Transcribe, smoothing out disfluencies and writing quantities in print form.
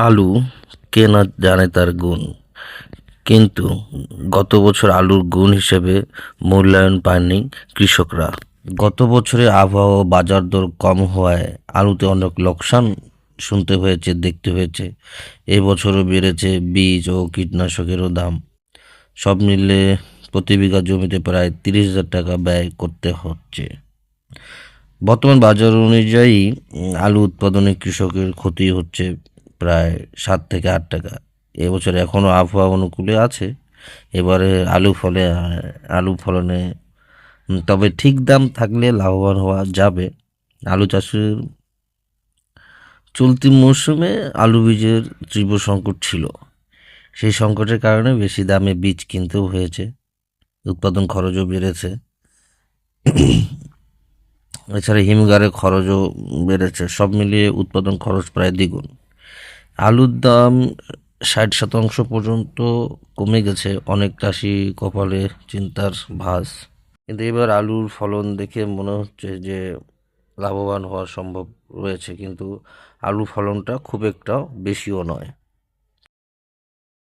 আলু কে না জানে তার গুণ, কিন্তু গত বছর আলুর গুণ হিসেবে মূল্যায়ন পায়নি কৃষকরা। গত বছরে আবহাওয়া ও বাজার দর কম হওয়ায় আলুতে অনেক লোকসান শুনতে হয়েছে, দেখতে হয়েছে। এবছরও বেড়েছে বীজ ও কীটনাশকেরও দাম। সব মিলে প্রতি বিঘা জমিতে প্রায় 30,000 টাকা ব্যয় করতে হচ্ছে। বর্তমান বাজার অনুযায়ী আলু উৎপাদনে কৃষকের ক্ষতি হচ্ছে প্রায় 7 থেকে 8 টাকা। এবছর এখনও আবহাওয়া অনুকূলে আছে, এবারে আলু ফলনে তবে ঠিক দাম থাকলে লাভবান হওয়া যাবে। আলু চাষের চলতি মৌসুমে আলু বীজের তীব্র সংকট ছিল। সেই সংকটের কারণে বেশি দামে বীজ কিনতেও হয়েছে, উৎপাদন খরচও বেড়েছে। এছাড়া হিমঘরের খরচও বেড়েছে। সব মিলিয়ে উৎপাদন খরচ প্রায় দ্বিগুণ। আলুর দাম 60% পর্যন্ত কমে গেছে। অনেক চাষি কপালে চিন্তার ভাঁজ। কিন্তু এবার আলুর ফলন দেখে মনে হচ্ছে যে লাভবান হওয়া সম্ভব রয়েছে, কিন্তু আলু ফলনটা খুব একটা বেশিও নয়।